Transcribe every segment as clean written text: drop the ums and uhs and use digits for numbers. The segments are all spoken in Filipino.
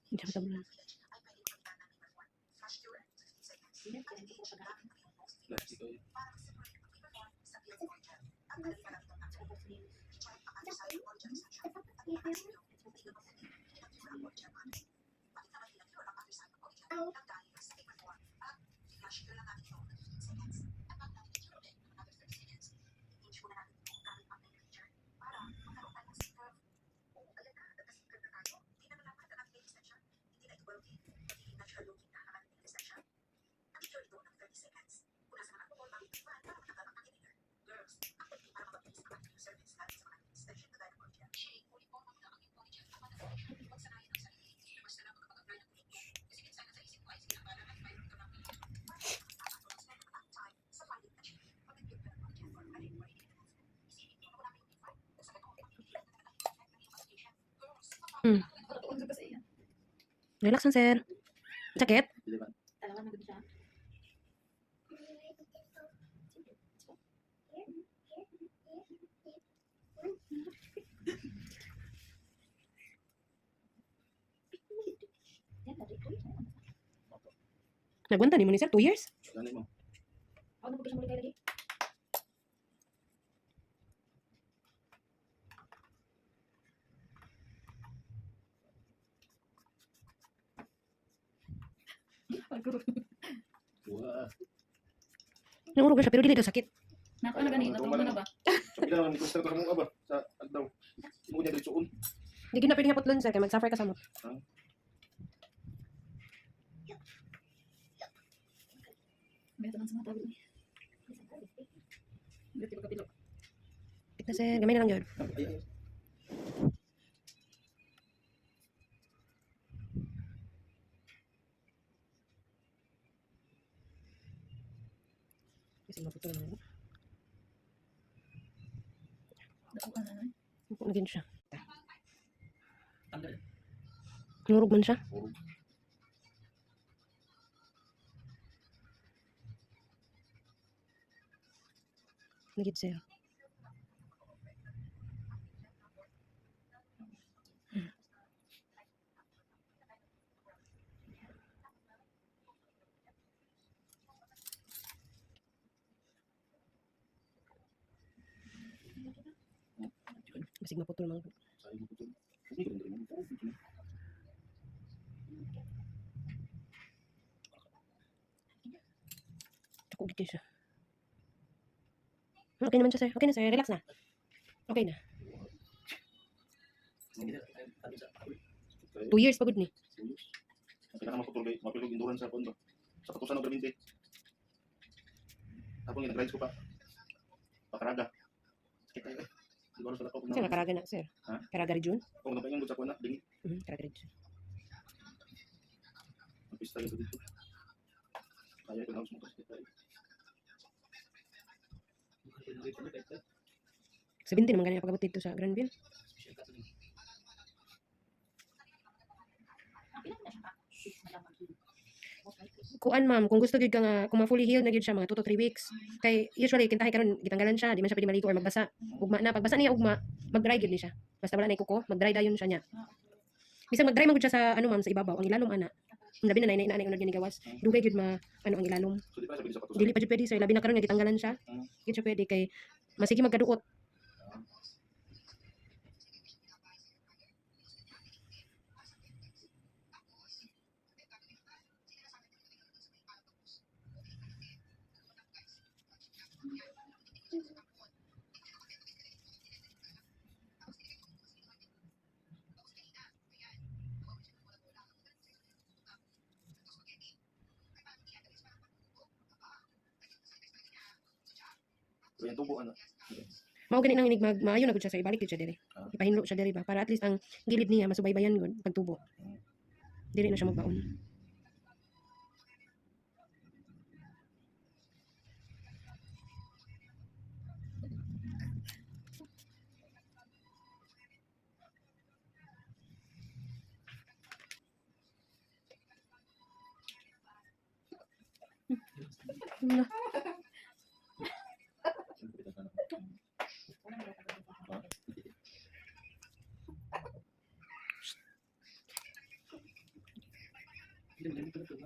Diyan tabla. Relax lang, sir. Sakit? Nagwanta ni mo ni sir, 2 years? Nangurog na siya, pero dili daw sakit. Nako na gani, natulog na ba? So kailangan ni Costa ka mo ba sa agdaw. Mo niya dito suon. Hindi na pwede nga putlon, sir, kaya mag-suffer ka sa mo. May taman sa mga tabi. Dito ba kapilo? Ito, sir, gamay na lang yun. Ay. Kasi maputol na yun. Dako ka na na. Nagin siya. Tanggal. Nangurog man siya. Nagit, sir. Basig maputol mga. Sabi mo putol. Hindi ko rin mo. Ako gigil siya. Okay naman siya, sir. Okay na, sir. Relax na. Okay na. 2 years pagod ni. Kailangan maputol mapilog endurance sa pondo. Sa katusan ng graminte. Tapos nag-rides ko pa. Pakaraga. Kita. Siguro sa laptop Sir, nakaraga na, sir. Ha? Karaga rin yun? Kung napaingin mo sa kuwan na, dingi. Karaga rin siya. Ang pista ito dito. Kaya ko na ako sumukas kita. 70 naman ganyan pagabot dito sa Granville. Kuan ma'am, kung gusto gyud ka nga kung ma-fully healed na gyud siya mga 2 to 3 weeks. Kay usually kintahi karon gitanggalan siya, di man siya pwede maligo or magbasa. Ugma na pagbasa niya ugma, mag-dry gyud ni siya. Basta wala na kuko, mag-dry dayon siya niya. Bisag mag-dry man gyud siya sa ano ma'am sa ibabaw, ang ilalom ana. Labi na nay unod ni gawas. Dugay gyud ma ano ang ilalom. So di ba sabi sa katusan? Dili pa gyud pwede sir, labi na karon nga gitanggalan siya. Gyud siya pwede kay masigi magkaduot. So yung tubo ano? Mao gani nang inig maayo na gud siya sir, ibalik gyud siya diri. Ipahinlo siya diri ba para at least ang gilid niya masubaybayan gud pagtubo. Dili na siya magbaon. Shit,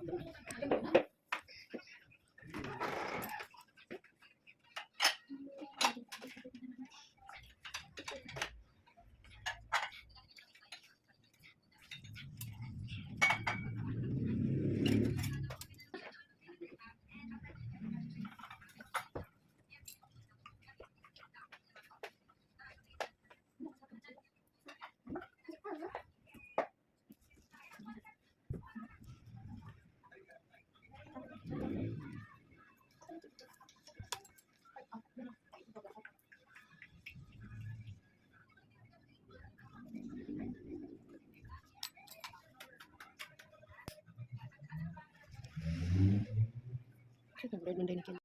nag-bread man din